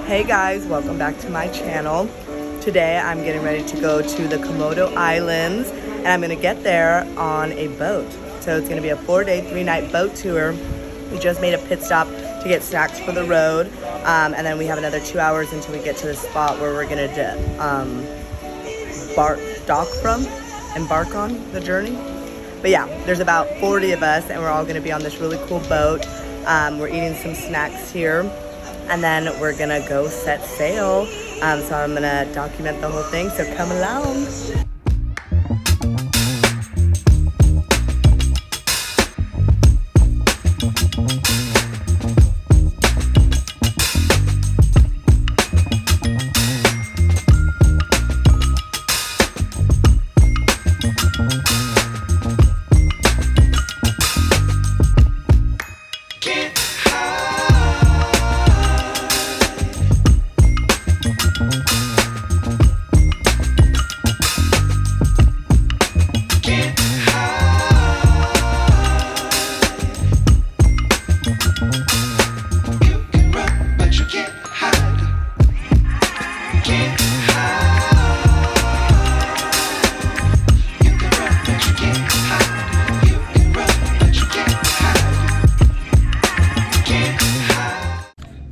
Hey guys, welcome back to my channel. Today I'm getting ready to go to the Komodo Islands and I'm gonna get there on a boat. So it's gonna be a 4-day, 3-night boat tour. We just made a pit stop to get snacks for the road, and then we have another 2 hours until we get to the spot where we're gonna embark on the journey. But yeah, there's about 40 of us and we're all gonna be on this really cool boat. We're eating some snacks here. And then we're gonna go set sail. So I'm gonna document the whole thing, so come along.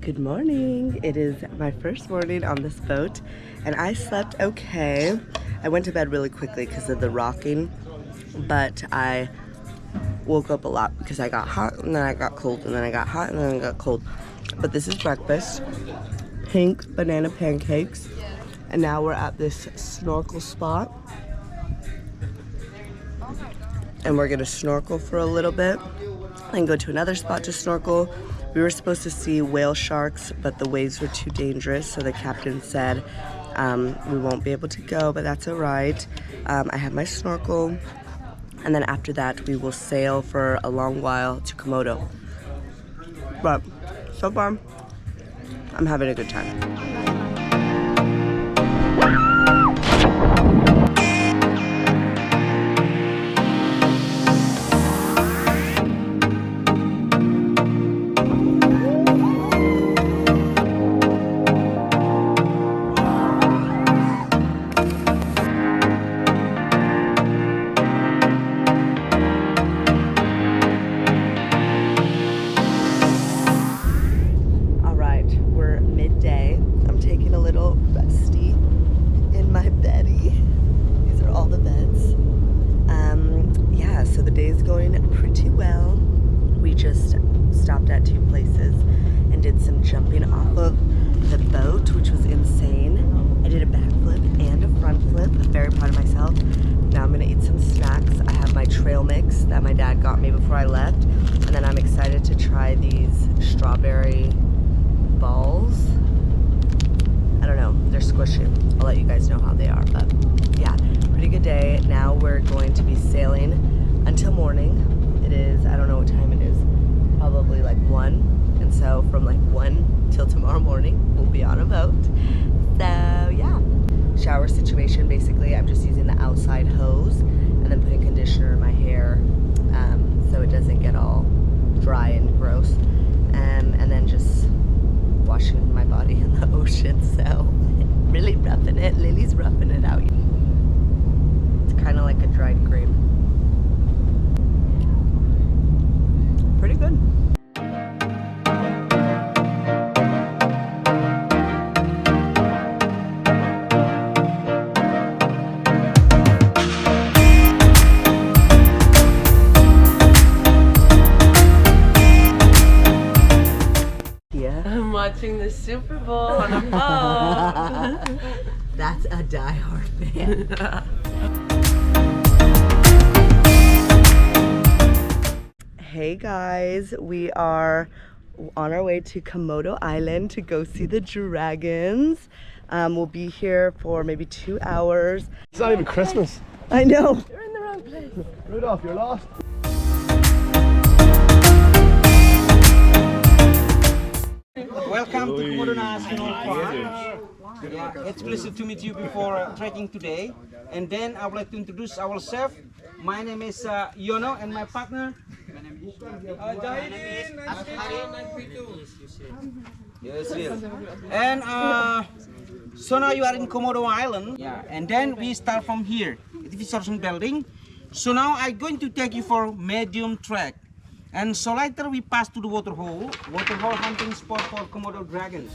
Good morning. It is my first morning on this boat and I slept okay. I went to bed really quickly because of the rocking, but I woke up a lot because I got hot and then I got cold and then I got hot and then I got cold. But this is breakfast, pink banana pancakes, and now we're at this snorkel spot and we're gonna snorkel for a little bit and go to another spot to snorkel. We were supposed to see whale sharks, but the waves were too dangerous, so the captain said we won't be able to go, but that's all right. I have my snorkel, and then after that, we will sail for a long while to Komodo. But so far, I'm having a good time. Stopped at 2 places and did some jumping off of the boat, which was insane. I did a backflip and a front flip. I'm very proud of myself. Now I'm gonna eat some snacks. I have my trail mix that my dad got me before I left, and then I'm excited to try these strawberry balls. I don't know, they're squishy. I'll let you guys know how they are, but yeah, pretty good day. Now we're going to be sailing until morning. It is, I don't know what time it is, probably like 1, and so from like 1 till tomorrow morning we'll be on a boat. So yeah, shower situation, basically I'm just using the outside hose and then putting conditioner in my hair so it doesn't get all dry and gross, and then just washing my body in the ocean. So really roughing it. Lily's roughing it out. It's kind of like a dried grape. Pretty good. I'm watching the Super Bowl on a boat. That's a diehard fan. Hey guys, we are on our way to Komodo Island to go see the dragons. We'll be here for maybe 2 hours. It's not even Christmas. I know. You're in the wrong place. Rudolph, you're lost. Welcome to Komodo National Park. Yeah, it's a pleasure to meet you before trekking today. And then I would like to introduce ourselves. My name is Yono and my partner. Yes, yes. And so now you are in Komodo Island. Yeah, and then we start from here. It's a visitor building. So now I'm going to take you for medium trek. And so later we pass to the waterhole hunting spot for Komodo Dragons.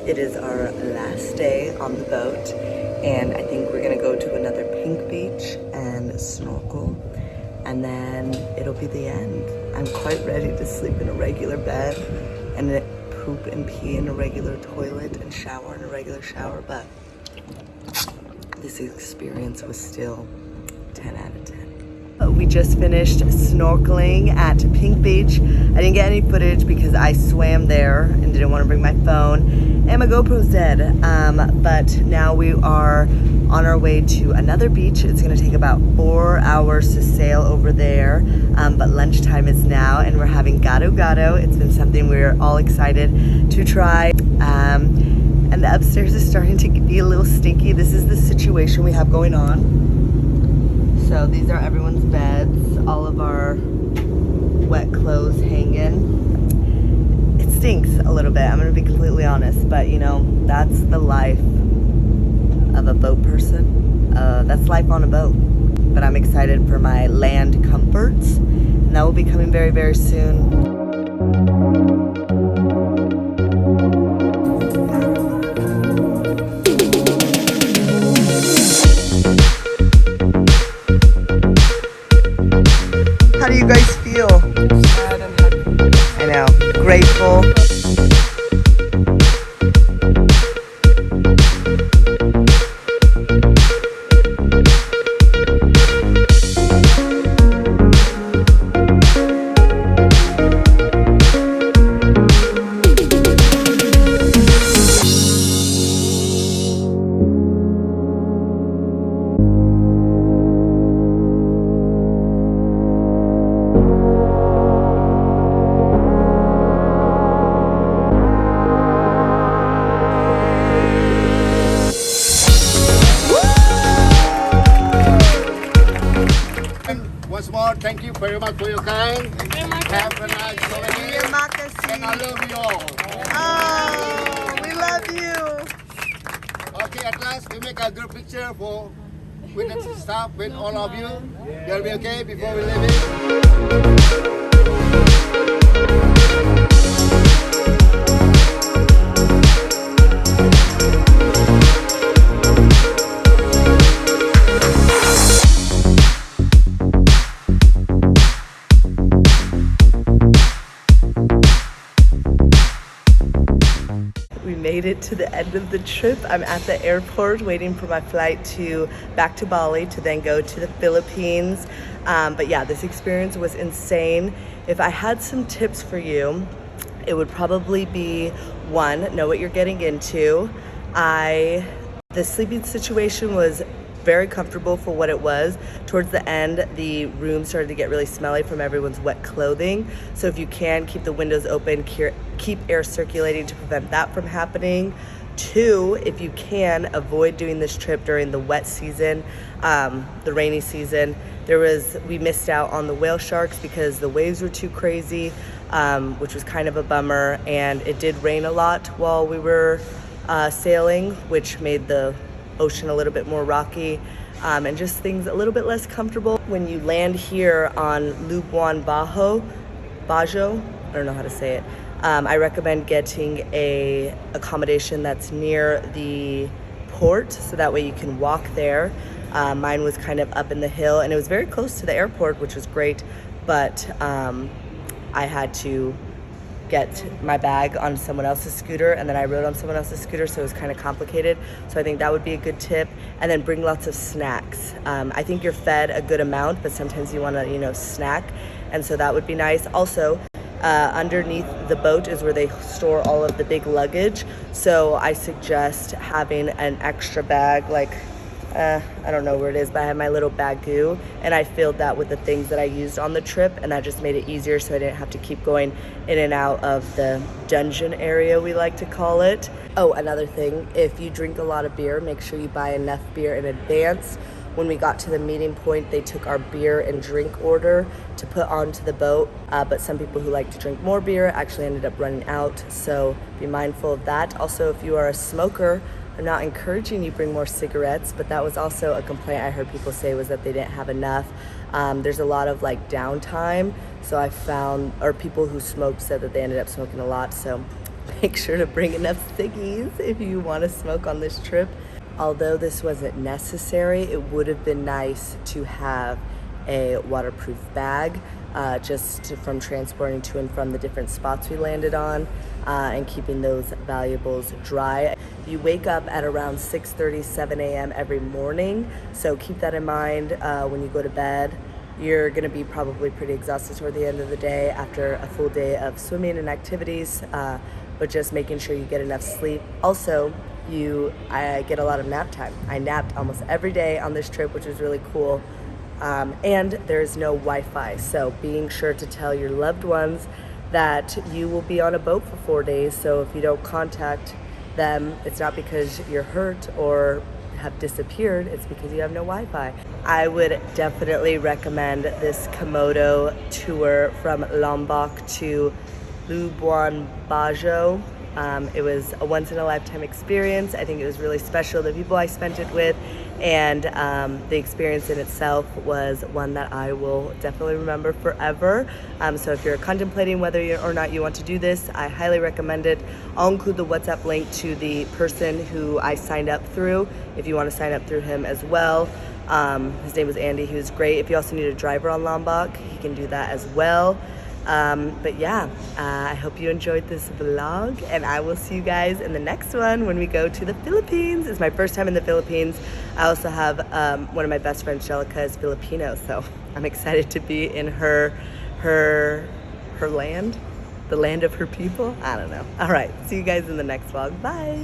It is our last day on the boat, and I think we're gonna go to another pink beach and snorkel, and then it'll be the end. I'm quite ready to sleep in a regular bed and poop and pee in a regular toilet and shower in a regular shower, but this experience was still 10 out of 10. We just finished snorkeling at Pink Beach. I didn't get any footage because I swam there and didn't want to bring my phone, and my GoPro's dead. But now we are on our way to another beach. It's going to take about 4 hours to sail over there, but lunchtime is now, and we're having gado-gado. It's been something we're all excited to try. And the upstairs is starting to be a little stinky. This is the situation we have going on. So these are everyone's beds, all of our wet clothes hanging. It stinks a little bit, I'm gonna be completely honest, but you know, that's the life of a boat person. That's life on a boat. But I'm excited for my land comforts, and that will be coming very, very soon. How do you guys feel? Sad and happy. I know, grateful. Once more, thank you very much for your kind. Have a nice holiday. And I love you all. Oh, we love you. Okay, at last we make a good picture for witness staff with all of you. You'll be okay before we leave it. we made it to the end of the trip. I'm at the airport waiting for my flight back to Bali to then go to the Philippines. But yeah, this experience was insane. If I had some tips for you, it would probably be, one, know what you're getting into. The sleeping situation was very comfortable for what it was. Towards the end, the room started to get really smelly from everyone's wet clothing. So if you can, keep the windows open, keep air circulating to prevent that from happening. Two, if you can, avoid doing this trip during the wet season, the rainy season. We missed out on the whale sharks because the waves were too crazy, which was kind of a bummer. And it did rain a lot while we were sailing, which made the ocean a little bit more rocky, and just things a little bit less comfortable. When you land here on Labuan Bajo, I don't know how to say it, I recommend getting a accommodation that's near the port, so that way you can walk there. Mine was kind of up in the hill, and it was very close to the airport, which was great, but I had to get my bag on someone else's scooter, and then I rode on someone else's scooter, so it was kind of complicated. So I think that would be a good tip. And then bring lots of snacks. I think you're fed a good amount, but sometimes you want to, snack, and so that would be nice. Also, underneath the boat is where they store all of the big luggage, so I suggest having an extra bag, like I don't know where it is, but I have my little bagoo, and I filled that with the things that I used on the trip, and that just made it easier so I didn't have to keep going in and out of the dungeon area, we like to call it. Oh, another thing, if you drink a lot of beer, make sure you buy enough beer in advance. When we got to the meeting point, they took our beer and drink order to put onto the boat, but some people who like to drink more beer actually ended up running out, so be mindful of that. Also, if you are a smoker, I'm not encouraging you bring more cigarettes, but that was also a complaint I heard people say, was that they didn't have enough. There's a lot of downtime, so I found, or people who smoked said that they ended up smoking a lot, so make sure to bring enough ciggies if you want to smoke on this trip. Although this wasn't necessary, it would have been nice to have a waterproof bag, just from transporting to and from the different spots we landed on, and keeping those valuables dry. You wake up at around 6:30, 7 a.m. every morning, so keep that in mind when you go to bed. You're going to be probably pretty exhausted toward the end of the day after a full day of swimming and activities, but just making sure you get enough sleep. Also, I get a lot of nap time. I napped almost every day on this trip, which was really cool. And there's no Wi-Fi, so being sure to tell your loved ones that you will be on a boat for 4 days, so if you don't contact them, it's not because you're hurt or have disappeared, it's because you have no Wi-Fi. I would definitely recommend this Komodo tour from Lombok to Labuan Bajo. It was a once-in-a-lifetime experience. I think it was really special, the people I spent it with, and the experience in itself was one that I will definitely remember forever. So if you're contemplating whether or not you want to do this, I highly recommend it. I'll include the WhatsApp link to the person who I signed up through, if you want to sign up through him as well. His name was Andy. He was great. If you also need a driver on Lombok, he can do that as well. But yeah, I hope you enjoyed this vlog, and I will see you guys in the next one when we go to the Philippines. It's my first time in the Philippines. I also have one of my best friends, Shelika, is Filipino, so I'm excited to be in her land, the land of her people. I don't know. All right, see you guys in the next vlog. Bye.